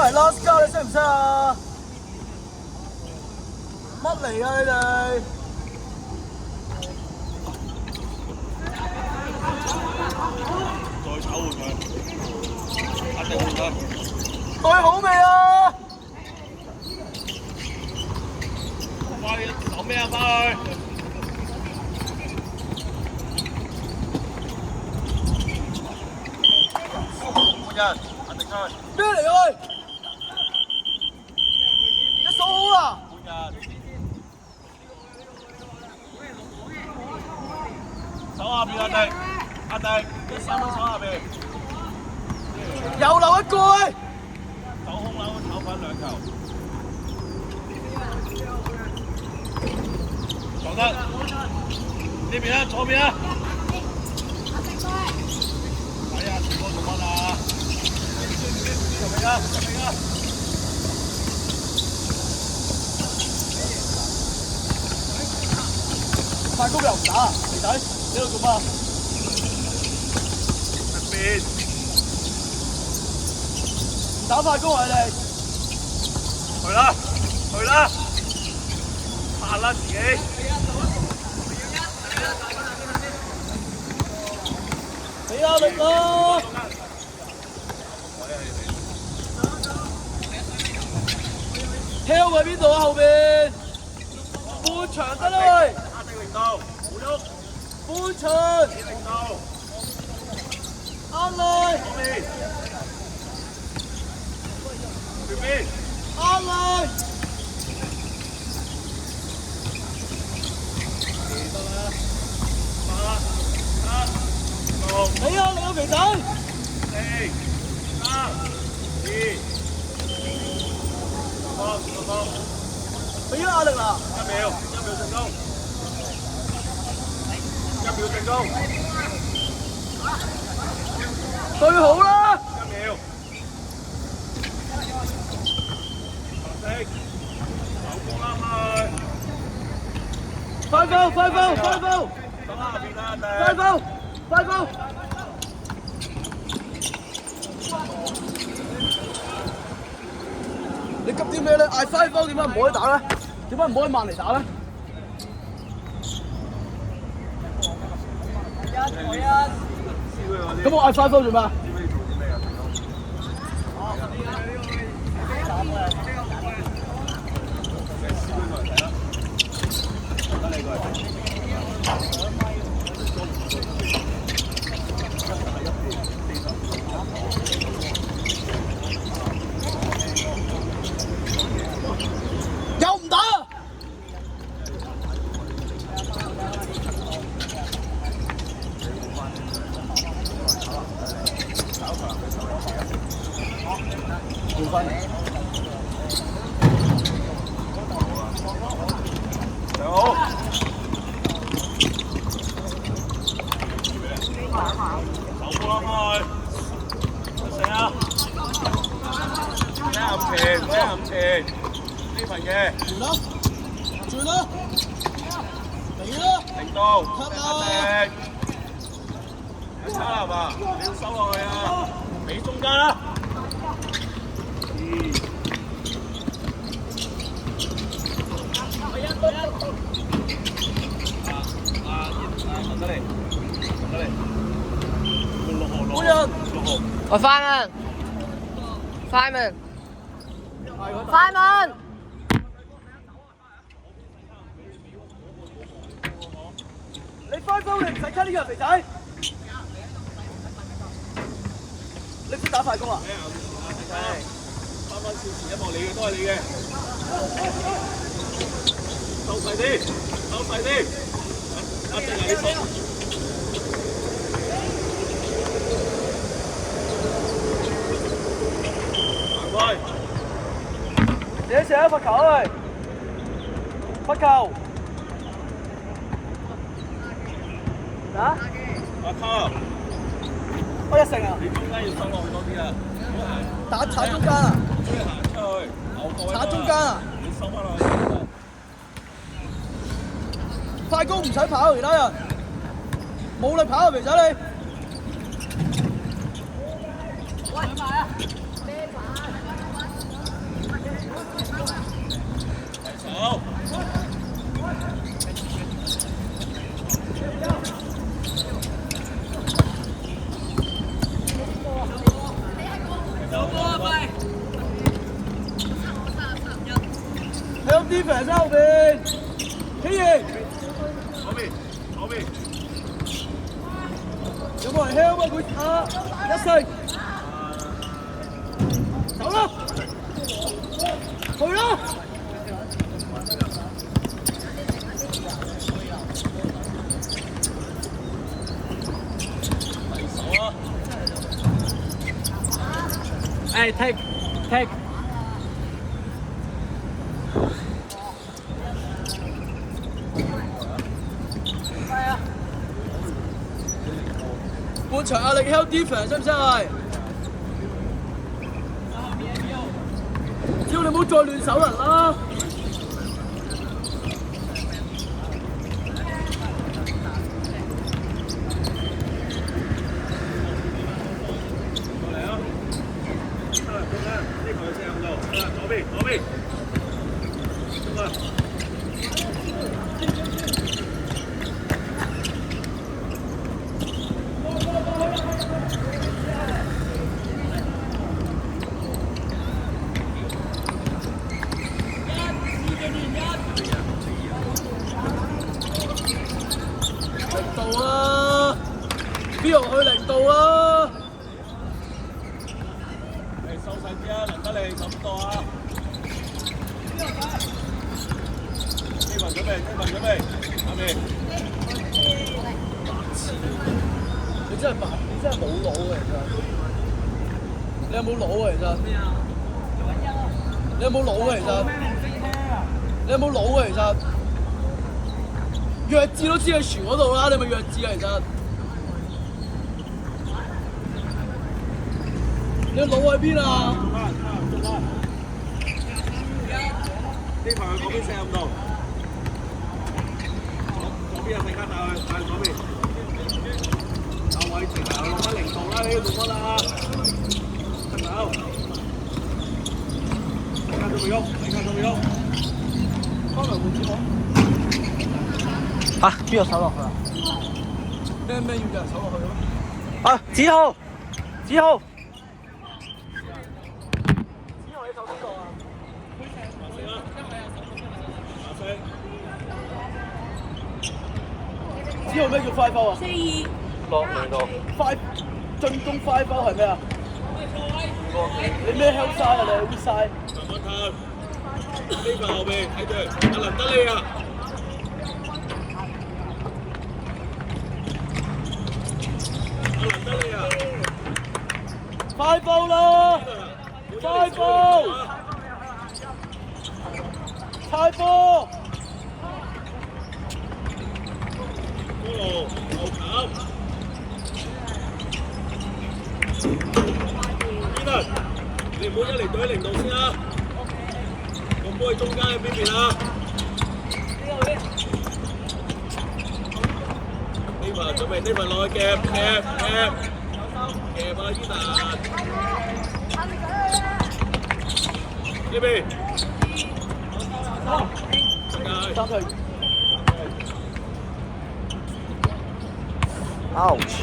係 Lost Girl，你識唔識啊？乜嚟㗎你哋？再炒換佢，一定換得。對好未啊？翻去手咩啊？翻去。換人，肯定出去。咩嚟㗎喂？你數好啦。換人。手下邊阿迪，阿迪，啲3蚊手下邊。又留一個喂。走空樓炒翻2球。撞得。呢邊啊，左邊啊。睇下前波做乜啊？入嚟啊！入嚟啊！快高又唔打，肥仔，你喺度做乜？入邊。唔打快高啊你哋！去啦，去啦！拍啦自己。俾壓力咯！跳喺邊度啊？後邊半場得啦喂！壓定零度，冇喐。半場。零度。壓力。左邊。右邊。壓力。記得啦。8、7、6。俾壓力啊肥仔！4、3、2。好，俾咗壓力啦1秒成功。1秒成功。對好啦1秒。6、手波啦去。快步快步快步手下邊啦，快步快步你急啲咩咧？嗌快步點解唔可以打咧？點解唔可以慢嚟打咧？咁我嗌快步做咩？又唔打？換分。好。手波啦去。死啊！咩暗前？咩暗前？呢份嘅。轉啦，轉啦，嚟啦！零度，一定。一差係嘛？你要收落去啊！俾中間啦。得嚟，得嚟。換人。喂，Simon，你翻風你唔使咳呢個肥仔，你識打快攻啊？3分少前一幕你嘅都係你嘅，收細啲，收細啲，一定係你收。行開，自己射一罰球啊！罰球。啊？阿卡，我一成啊！你中間要收落去多啲啊！打踩中間啊！中意行出去，踩中間啊！你收翻落去。快攻唔使跑，其他人冇力跑啊！肥仔你。defense 喺後邊，起型。嗰邊。有冇人 help 啊？佢一聲，走啦，去啦！take。半場壓力 help defense 識唔識啊？只要你唔好再亂手人啦。左邊。零度啊！邊度去零度啊？你收細啲啊，輪得你15度啊！呢份準備，下面。你真係白，你真係冇腦啊！其實，你有冇腦啊？其實，你有冇腦啊？其實，你有冇腦啊？其實，弱智都知喺船嗰度啦，你咪弱智啊！其實，你腦喺邊啊？呢份去嗰邊45度，左邊有陣間帶去左邊。位前頭落翻0度啦，你要做乜啦？走，你看都沒用，翻嚟換紙啊，邊個手落去啊？咩要有人手落去咯？啊，子豪，你手邊度啊？知道咩叫 five foul 啊4-2。落嚟到。？five 進攻 five foul 係咩啊？你咩 help 晒啊？你 hit 晒？呢個後邊睇住，阿林德利啊！快步啦！快步！快步！後砍。Peter，你唔好一嚟對喺0度先啦。個波喺中間喺邊邊啊？呢份準備，呢份落去夾啊，Ethan。呢邊。三退。Ouch！